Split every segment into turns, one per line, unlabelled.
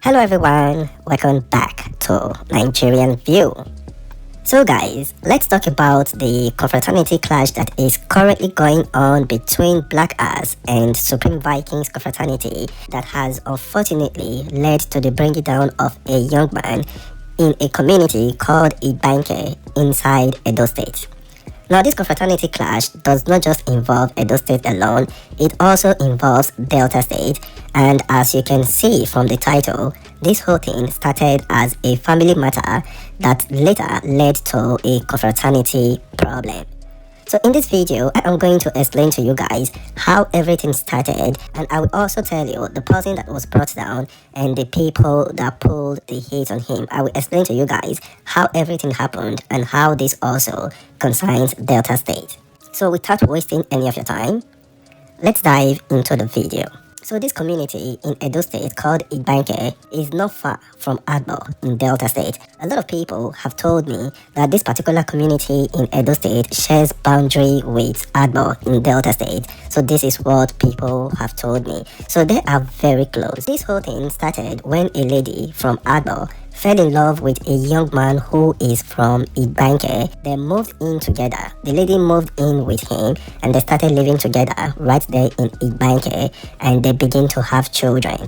Hello everyone, welcome back to Nigerian View. So guys, let's talk about the confraternity clash that is currently going on between Black Ass and Supreme Vikings confraternity that has unfortunately led to the bringing down of a young man in a community called Ibanke inside Edo State. Now, this confraternity clash does not just involve Edo State alone, it also involves Delta State. And as you can see from the title, this whole thing started as a family matter that later led to a confraternity problem. So in this video, I am going to explain to you guys how everything started, and I will also tell you the person that was brought down and the people that pulled the hate on him. I will explain to you guys how everything happened and how this also concerns Delta State. So without wasting any of your time, let's dive into the video. So this community in Edo State called Ibanke is not far from Agbo in Delta State. A lot of people have told me that this particular community in Edo State shares boundary with Agbo in Delta State. So this is what people have told me. So they are very close. This whole thing started when a lady from Agbo fell in love with a young man who is from Ibanke. They moved in together. The lady moved in with him and they started living together right there in Ibanke, and they began to have children.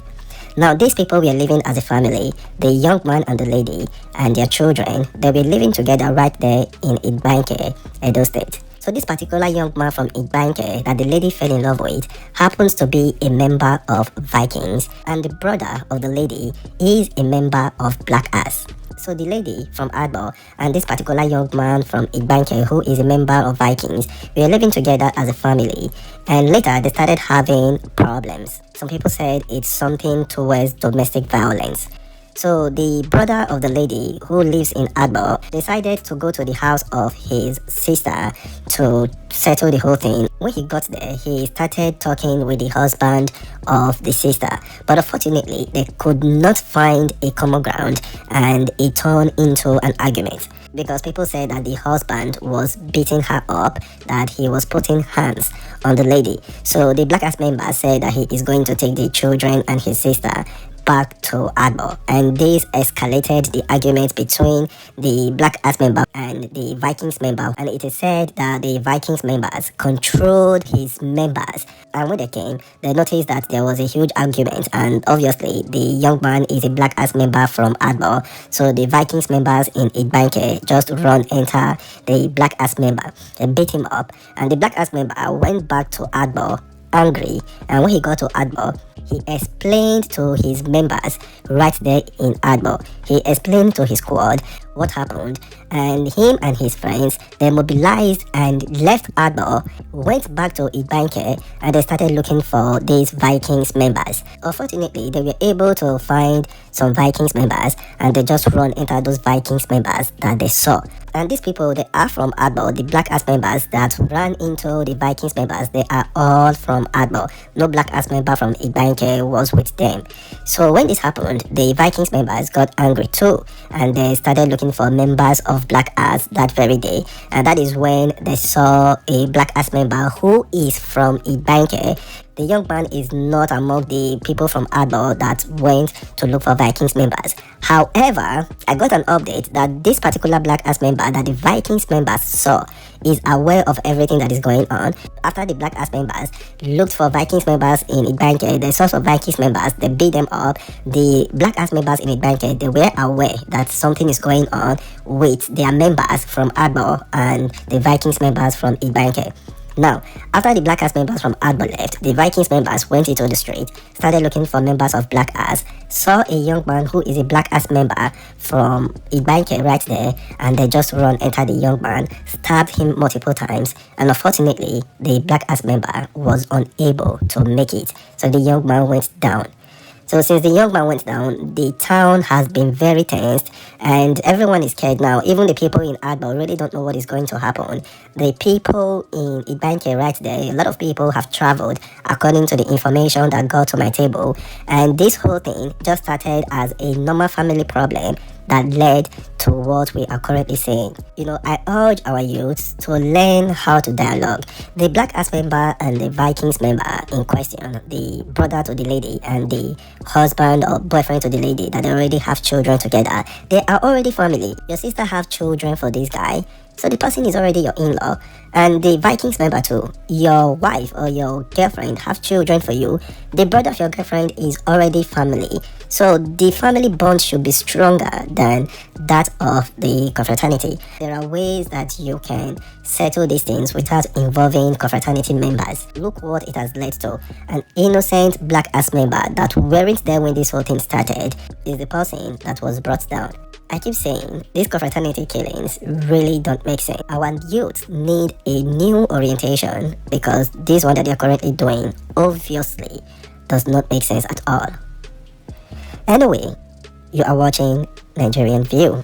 Now, these people were living as a family, the young man and the lady and their children. They were living together right there in Ibanke, Edo State. So this particular young man from Ibanke that the lady fell in love with happens to be a member of Vikings, and the brother of the lady is a member of Black Ass. So the lady from Agbo and this particular young man from Ibanke, who is a member of Vikings, were living together as a family, and later they started having problems. Some people said it's something towards domestic violence. So the brother of the lady who lives in Agbo decided to go to the house of his sister to settle the whole thing. When he got there, he started talking with the husband of the sister, but unfortunately they could not find a common ground and it turned into an argument, because people said that the husband was beating her up, that he was putting hands on the lady. So the Black Ass member said that he is going to take the children and his sister back to Agbo, and this escalated the argument between the Black Ass member and the Vikings member, and it is said that the Vikings members controlled his members, and when they came they noticed that there was a huge argument, and obviously the young man is a Black Ass member from Agbo, so the Vikings members in Ibanke just run enter the Black Ass member. They beat him up, and the Black Ass member went back to Agbo angry, and when he got to Agbo, he explained to his members right there in Agbo. He explained to his squad what happened, and him and his friends, they mobilized and left Agbo, went back to Ibanke, and they started looking for these Vikings members. Unfortunately, they were able to find some Vikings members, and they just run into those Vikings members that they saw. And these people, they are from Agbo. The Black Ass members that ran into the Vikings members, they are all from Agbo. No Black Ass member from Ibanke was with them. So when this happened, the Vikings members got angry too, and they started looking for members of Black Ass that very day. And that is when they saw a Black Ass member who is from Ibanke. The young man is not among the people from Agbo that went to look for Vikings members. However, I got an update that this particular Black Ass member that the Vikings members saw is aware of everything that is going on. After the Black Ass members looked for Vikings members in Ibanke, they saw some Vikings members, they beat them up. The Black Ass members in Ibanke, they were aware that something is going on with their members from Agbo and the Vikings members from Ibanke. Now, after the Black Ass members from Agbo left, the Vikings members went into the street, started looking for members of Black Ass, saw a young man who is a Black Ass member from Ibanke right there, and they just run enter the young man, stabbed him multiple times, and unfortunately, the Black Ass member was unable to make it, so the young man went down. So since the young man went down, the town has been very tensed and everyone is scared now. Even the people in Agbo really don't know what is going to happen. The people in Ibanke right there, a lot of people have traveled according to the information that got to my table. And this whole thing just started as a normal family problem that led to what we are currently seeing. I urge our youth to learn how to dialogue. The Black Ass member and the Vikings member in question, the brother to the lady and the husband or boyfriend to the lady, that they already have children together. They are already family. Your sister have children for this guy, so the person is already your in-law. And the Vikings member too, your wife or your girlfriend have children for you. The brother of your girlfriend is already family. So the family bond should be stronger than that of the confraternity. There are ways that you can settle these things without involving confraternity members. Look what it has led to. An innocent black ass member that weren't there when this whole thing started is the person that was brought down. I keep saying these confraternity killings really don't make sense. Our youth need a new orientation because this one that they are currently doing obviously does not make sense at all. Anyway, you are watching Nigerian View.